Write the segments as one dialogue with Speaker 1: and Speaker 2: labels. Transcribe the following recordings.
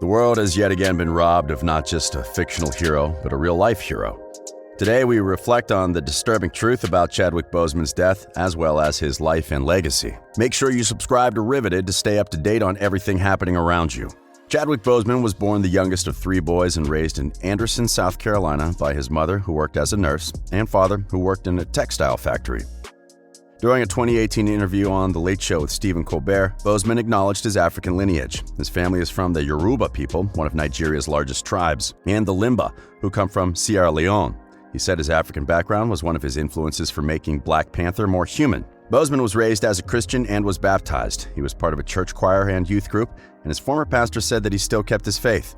Speaker 1: The world has yet again been robbed of not just a fictional hero, but a real-life hero. Today, we reflect on the disturbing truth about Chadwick Boseman's death, as well as his life and legacy. Make sure you subscribe to Riveted to stay up to date on everything happening around you. Chadwick Boseman was born the youngest of three boys and raised in Anderson, South Carolina by his mother, who worked as a nurse, and father, who worked in a textile factory. During a 2018 interview on The Late Show with Stephen Colbert, Boseman acknowledged his African lineage. His family is from the Yoruba people, one of Nigeria's largest tribes, and the Limba, who come from Sierra Leone. He said his African background was one of his influences for making Black Panther more human. Boseman was raised as a Christian and was baptized. He was part of a church choir and youth group, and his former pastor said that he still kept his faith.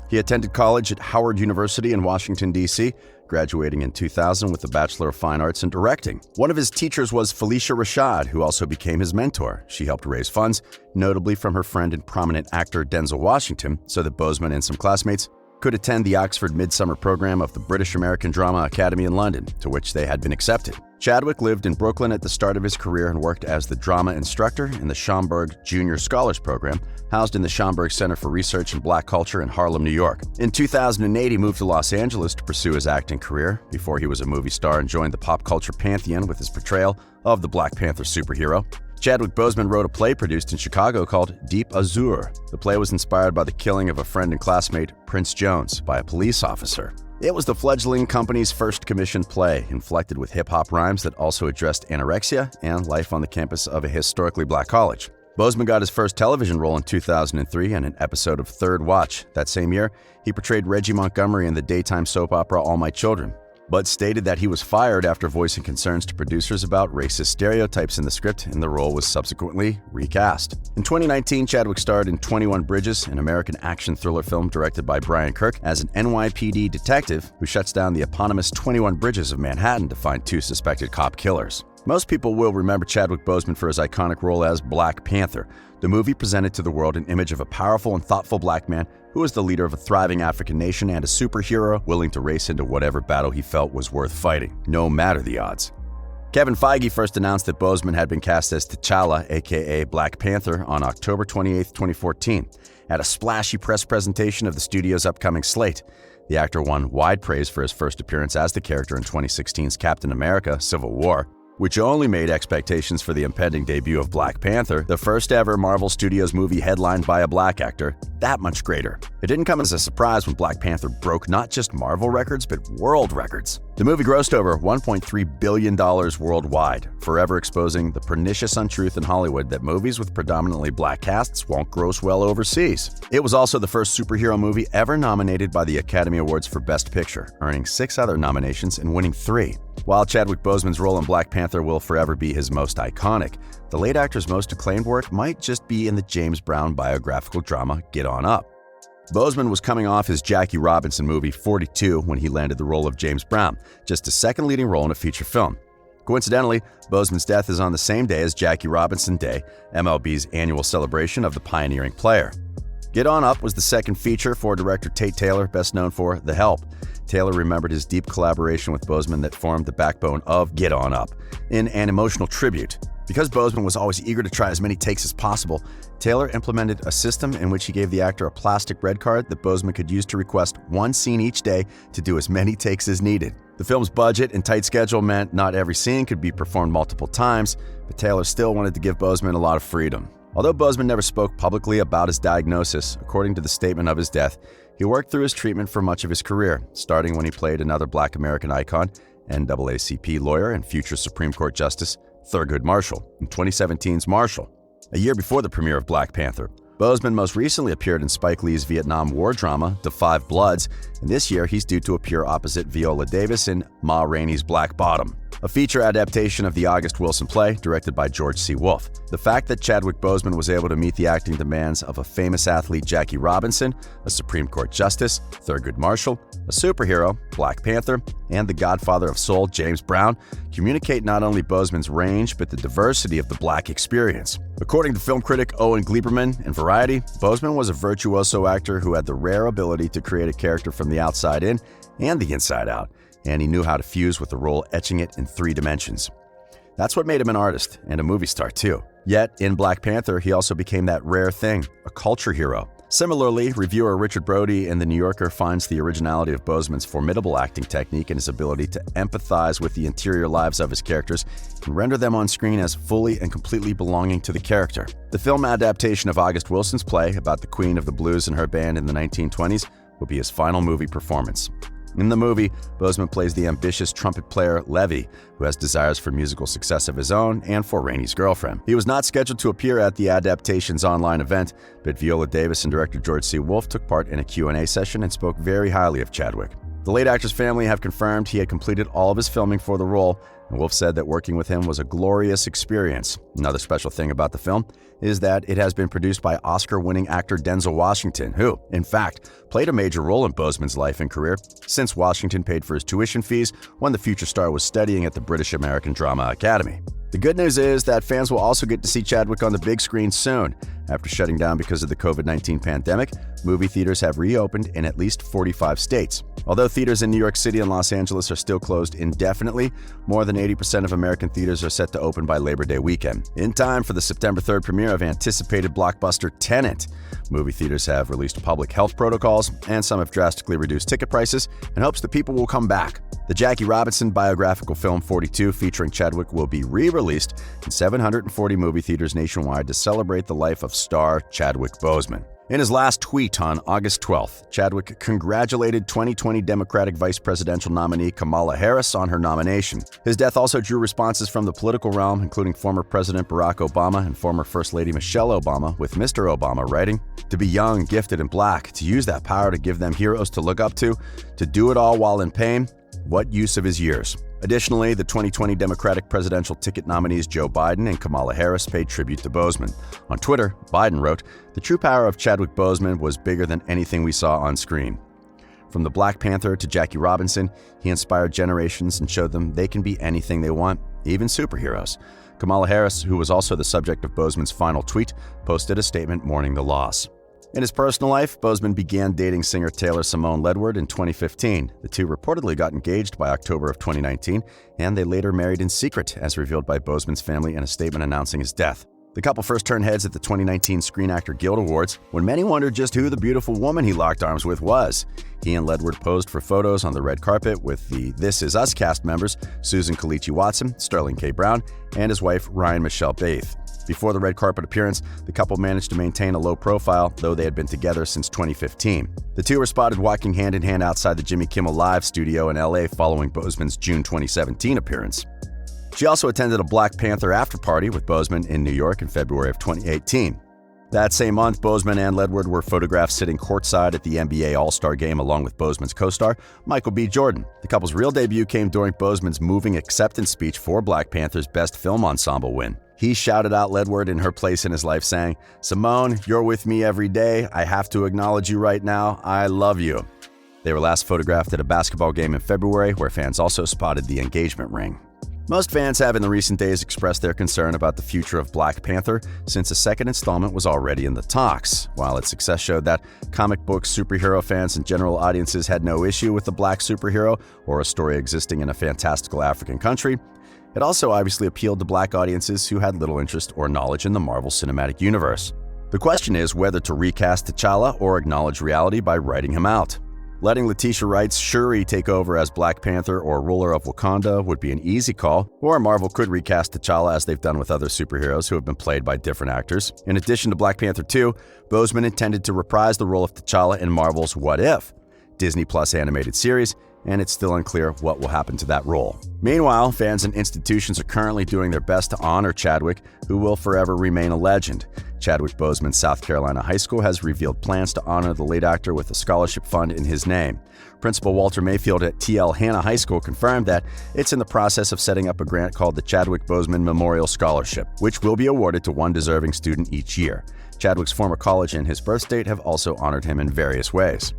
Speaker 1: He attended college at Howard University in Washington, D.C., graduating in 2000 with a Bachelor of Fine Arts in Directing. One of his teachers was Felicia Rashad, who also became his mentor. She helped raise funds, notably from her friend and prominent actor Denzel Washington, so that Boseman and some classmates could attend the Oxford Midsummer Program of the British American Drama Academy in London, to which they had been accepted. Chadwick lived in Brooklyn at the start of his career and worked as the drama instructor in the Schomburg Junior Scholars Program, housed in the Schomburg Center for Research in Black Culture in Harlem, New York. In 2008, he moved to Los Angeles to pursue his acting career before he was a movie star and joined the pop culture pantheon with his portrayal of the Black Panther superhero. Chadwick Boseman wrote a play produced in Chicago called Deep Azure. The play was inspired by the killing of a friend and classmate, Prince Jones, by a police officer. It was the fledgling company's first commissioned play, inflected with hip-hop rhymes that also addressed anorexia and life on the campus of a historically black college. Boseman got his first television role in 2003 in an episode of Third Watch. That same year, he portrayed Reggie Montgomery in the daytime soap opera All My Children, but stated that he was fired after voicing concerns to producers about racist stereotypes in the script, and the role was subsequently recast. In 2019, Chadwick starred in 21 Bridges, an American action thriller film directed by Brian Kirk, as an NYPD detective who shuts down the eponymous 21 Bridges of Manhattan to find two suspected cop killers. Most people will remember Chadwick Boseman for his iconic role as Black Panther. The movie presented to the world an image of a powerful and thoughtful black man who was the leader of a thriving African nation and a superhero willing to race into whatever battle he felt was worth fighting, no matter the odds. Kevin Feige first announced that Boseman had been cast as T'Challa, aka Black Panther, on October 28, 2014, at a splashy press presentation of the studio's upcoming slate. The actor won wide praise for his first appearance as the character in 2016's Captain America: Civil War, which only made expectations for the impending debut of Black Panther, the first ever Marvel Studios movie headlined by a black actor, that much greater. It didn't come as a surprise when Black Panther broke not just Marvel records, but world records. The movie grossed over $1.3 billion worldwide, forever exposing the pernicious untruth in Hollywood that movies with predominantly black casts won't gross well overseas. It was also the first superhero movie ever nominated by the Academy Awards for Best Picture, earning 6 other nominations and winning 3. While Chadwick Boseman's role in Black Panther will forever be his most iconic, the late actor's most acclaimed work might just be in the James Brown biographical drama Get On Up. Boseman was coming off his Jackie Robinson movie 42 when he landed the role of James Brown, just his second leading role in a feature film. Coincidentally, Boseman's death is on the same day as Jackie Robinson Day, MLB's annual celebration of the pioneering player. Get On Up was the second feature for director Tate Taylor, best known for The Help. Taylor remembered his deep collaboration with Boseman that formed the backbone of Get On Up in an emotional tribute. Because Boseman was always eager to try as many takes as possible, Taylor implemented a system in which he gave the actor a plastic red card that Boseman could use to request one scene each day to do as many takes as needed. The film's budget and tight schedule meant not every scene could be performed multiple times, but Taylor still wanted to give Boseman a lot of freedom. Although Boseman never spoke publicly about his diagnosis, according to the statement of his death, he worked through his treatment for much of his career, starting when he played another Black American icon, NAACP lawyer and future Supreme Court Justice Thurgood Marshall in 2017's Marshall, a year before the premiere of Black Panther. Boseman most recently appeared in Spike Lee's Vietnam War drama, The Five Bloods, and this year he's due to appear opposite Viola Davis in Ma Rainey's Black Bottom, a feature adaptation of the August Wilson play directed by George C. Wolfe. The fact that Chadwick Boseman was able to meet the acting demands of a famous athlete, Jackie Robinson, a Supreme Court Justice, Thurgood Marshall, a superhero, Black Panther, and the godfather of soul, James Brown, communicate not only Boseman's range, but the diversity of the Black experience. According to film critic Owen Gleiberman in Variety, Boseman was a virtuoso actor who had the rare ability to create a character from the outside in and the inside out, and he knew how to fuse with the role, etching it in 3 dimensions. That's what made him an artist and a movie star too. Yet, in Black Panther, he also became that rare thing, a culture hero. Similarly, reviewer Richard Brody in The New Yorker finds the originality of Boseman's formidable acting technique and his ability to empathize with the interior lives of his characters and render them on screen as fully and completely belonging to the character. The film adaptation of August Wilson's play about the Queen of the Blues and her band in the 1920s will be his final movie performance. In the movie, Boseman plays the ambitious trumpet player Levy, who has desires for musical success of his own and for Rainey's girlfriend. He was not scheduled to appear at the adaptation's online event, but Viola Davis and director George C. Wolfe took part in a Q&A session and spoke very highly of Chadwick. The late actor's family have confirmed he had completed all of his filming for the role, and Wolfe said that working with him was a glorious experience. Another special thing about the film is that it has been produced by Oscar-winning actor Denzel Washington, who, in fact, played a major role in Boseman's life and career, since Washington paid for his tuition fees when the future star was studying at the British American Drama Academy. The good news is that fans will also get to see Chadwick on the big screen soon. After shutting down because of the COVID-19 pandemic, movie theaters have reopened in at least 45 states. Although theaters in New York City and Los Angeles are still closed indefinitely, more than 80% of American theaters are set to open by Labor Day weekend, in time for the September 3rd premiere of anticipated blockbuster Tenet. Movie theaters have released public health protocols, and some have drastically reduced ticket prices in hopes that people will come back. The Jackie Robinson biographical film 42 featuring Chadwick will be re-released in 740 movie theaters nationwide to celebrate the life of star Chadwick Boseman. In his last tweet on August 12th, Chadwick congratulated 2020 Democratic vice presidential nominee Kamala Harris on her nomination. His death also drew responses from the political realm, including former President Barack Obama and former First Lady Michelle Obama, with Mr. Obama writing, "To be young, gifted, and black, to use that power to give them heroes to look up to do it all while in pain, what use of his years?" Additionally, the 2020 Democratic presidential ticket nominees Joe Biden and Kamala Harris paid tribute to Boseman. On Twitter, Biden wrote, "The true power of Chadwick Boseman was bigger than anything we saw on screen. From the Black Panther to Jackie Robinson, he inspired generations and showed them they can be anything they want, even superheroes." Kamala Harris, who was also the subject of Boseman's final tweet, posted a statement mourning the loss. In his personal life, Boseman began dating singer Taylor Simone Ledward in 2015. The two reportedly got engaged by October of 2019, and they later married in secret, as revealed by Boseman's family in a statement announcing his death. The couple first turned heads at the 2019 Screen Actor Guild Awards, when many wondered just who the beautiful woman he locked arms with was. He and Ledward posed for photos on the red carpet with the This Is Us cast members Susan Kalichi Watson, Sterling K. Brown, and his wife Ryan Michelle Baith. Before the red carpet appearance, the couple managed to maintain a low profile, though they had been together since 2015. The two were spotted walking hand-in-hand outside the Jimmy Kimmel Live studio in LA following Boseman's June 2017 appearance. She also attended a Black Panther after-party with Boseman in New York in February of 2018. That same month, Boseman and Ledward were photographed sitting courtside at the NBA All-Star Game along with Boseman's co-star, Michael B. Jordan. The couple's real debut came during Boseman's moving acceptance speech for Black Panther's Best Film Ensemble win. He shouted out Ledward in her place in his life, saying, "Simone, you're with me every day. I have to acknowledge you right now. I love you." They were last photographed at a basketball game in February, where fans also spotted the engagement ring. Most fans have in the recent days expressed their concern about the future of Black Panther, since a second installment was already in the talks. While its success showed that comic book superhero fans and general audiences had no issue with the black superhero or a story existing in a fantastical African country, it also obviously appealed to black audiences who had little interest or knowledge in the Marvel Cinematic Universe. The question is whether to recast T'Challa or acknowledge reality by writing him out. Letting Letitia Wright's Shuri take over as Black Panther or ruler of Wakanda would be an easy call, or Marvel could recast T'Challa as they've done with other superheroes who have been played by different actors. In addition to Black Panther 2, Boseman intended to reprise the role of T'Challa in Marvel's What If? Disney Plus animated series, and it's still unclear what will happen to that role. Meanwhile, fans and institutions are currently doing their best to honor Chadwick, who will forever remain a legend. Chadwick Boseman's South Carolina High School has revealed plans to honor the late actor with a scholarship fund in his name. Principal Walter Mayfield at T.L. Hanna High School confirmed that it's in the process of setting up a grant called the Chadwick Boseman Memorial Scholarship, which will be awarded to one deserving student each year. Chadwick's former college and his birth state have also honored him in various ways.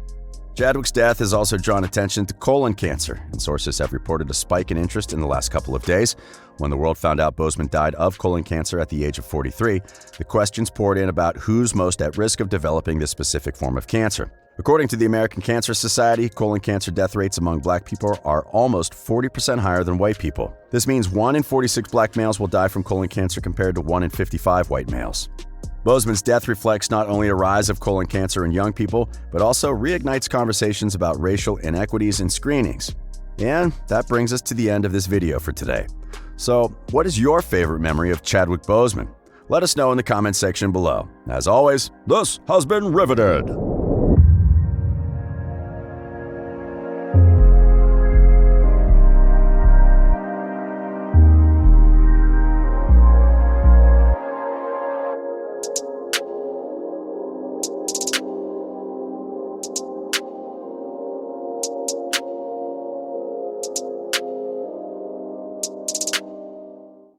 Speaker 1: Chadwick's death has also drawn attention to colon cancer, and sources have reported a spike in interest in the last couple of days. When the world found out Boseman died of colon cancer at the age of 43, the questions poured in about who's most at risk of developing this specific form of cancer. According to the American Cancer Society, colon cancer death rates among black people are almost 40% higher than white people. This means 1 in 46 black males will die from colon cancer compared to 1 in 55 white males. Boseman's death reflects not only a rise of colon cancer in young people, but also reignites conversations about racial inequities in screenings. And that brings us to the end of this video for today. So, what is your favorite memory of Chadwick Boseman? Let us know in the comments section below. As always, this has been Riveted.